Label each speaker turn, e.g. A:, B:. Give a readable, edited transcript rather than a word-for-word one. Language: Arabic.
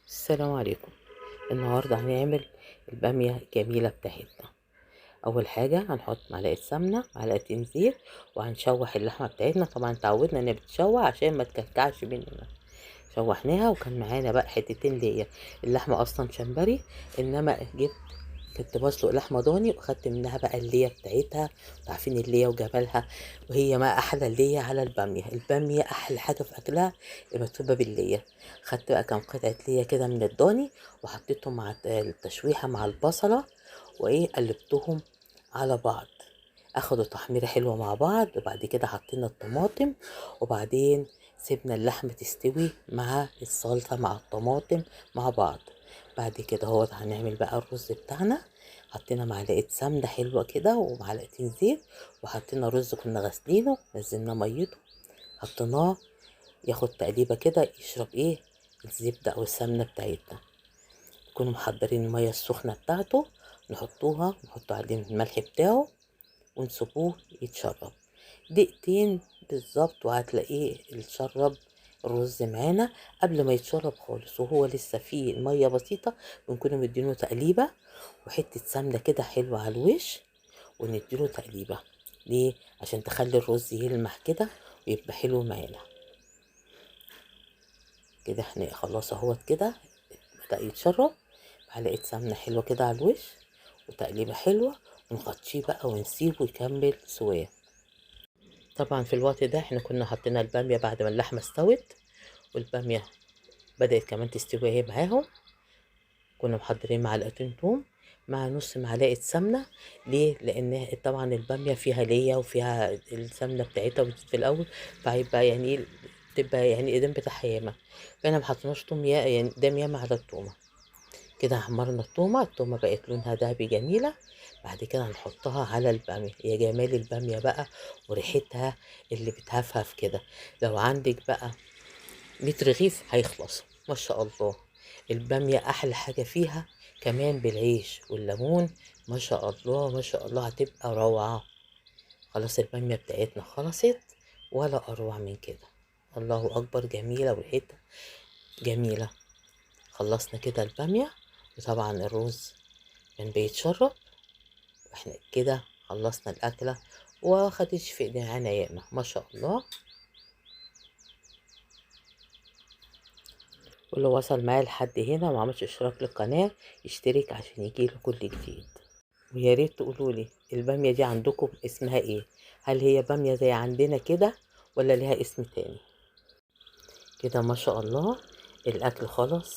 A: السلام عليكم. النهاردة هنعمل البامية الجميلة بتاعتنا. أول حاجة هنحط معلقة سمنة، معلقتين زيت، وهنشوح اللحمة بتاعتنا. طبعا اتعودنا انها بتشوح عشان ما تكلكعش مننا. شوحناها وكان معانا بقى حتتين ليا. اللحمة أصلا شمبري، إنما كنت بسلق لحمة ضاني وأخدت منها بقى اللية بتاعتها. عارفين اللية وجمالها، وهي ما أحلى اللية على البامية. البامية أحلى حاجة في أكلها المكتوبة باللية. خدت بقى كام قطعة لية كده من الضاني وحطيتهم مع التشويحة مع البصلة، وإيه قلبتهم على بعض. أخدوا تحميرة حلوة مع بعض، وبعد كده حطينا الطماطم، وبعدين سيبنا اللحمة تستوي مع الصلصة مع الطماطم مع بعض. بعد كده هو هنعمل بقى الرز بتاعنا. حطينا معلقة سمنة حلوة كده ومعلقتين زيت، وحطينا رز كنا غاسلينه نزلنا ميته، حطيناه ياخد تقليبة كده يشرب ايه الزبدة او السمنة بتاعتنا. نكونوا محضرين المية السخنة بتاعته، نحط عليه الملح بتاعه ونسيبوه يتشرب دقيقتين بالظبط، وهتلاقيه يتشرب الرز معانا. قبل ما يتشرب خالص وهو لسه فيه المية بسيطة بنكون مدينه تقليبة وحتة سمنة كده حلوة على الوش، ونديله تقليبة. ليه؟ عشان تخلي الرز يلمح كده ويبقى حلو معانا. كده احنا خلاص اهوت كده بدأ يتشرب. معلقة سمنة حلوة كده على الوش وتقليبة حلوة، ونغطيه بقى ونسيبه يكمل سواه. طبعا في الوقت ده احنا كنا حطينا البامية بعد ما اللحمة استوت، والبامية بدأت كمان تستوي اهي معاهم. كنا محضرين معلقتين توم مع نص معلقة سمنة. ليه؟ لأن طبعا البامية فيها ليا وفيها السمنة بتاعتها في الأول، فهيبقى يعني ايه، تبقى يعني الإيدين بتاعها ياما. فأنا محطناش توم يعني دام ياما على التومة. كده حمرنا التومة بقت لونها دهبي جميلة. بعد كده هنحطها على البامية. يا جمال البامية بقى وريحتها اللي بتهفهف كده. لو عندك بقى 100 رغيف هيخلص ما شاء الله. البامية أحلى حاجة فيها كمان بالعيش والليمون. ما شاء الله ما شاء الله هتبقى روعة. خلاص البامية بتاعتنا خلصت، ولا أروع من كده. الله أكبر، جميلة وريحتها جميلة. خلصنا كده البامية، وطبعا الرز كان بيتشرب، واحنا كده خلصنا الأكلة. وخدتش في ايدينا ياما ما شاء الله. واللي وصل معايا لحد هنا وما عملش اشتراك للقناة يشترك عشان يجيله كل جديد. ويا ريت تقولولي البامية دي عندكم اسمها ايه؟ هل هي بامية زي عندنا كده ولا ليها اسم تاني؟ كده ما شاء الله الأكل خلص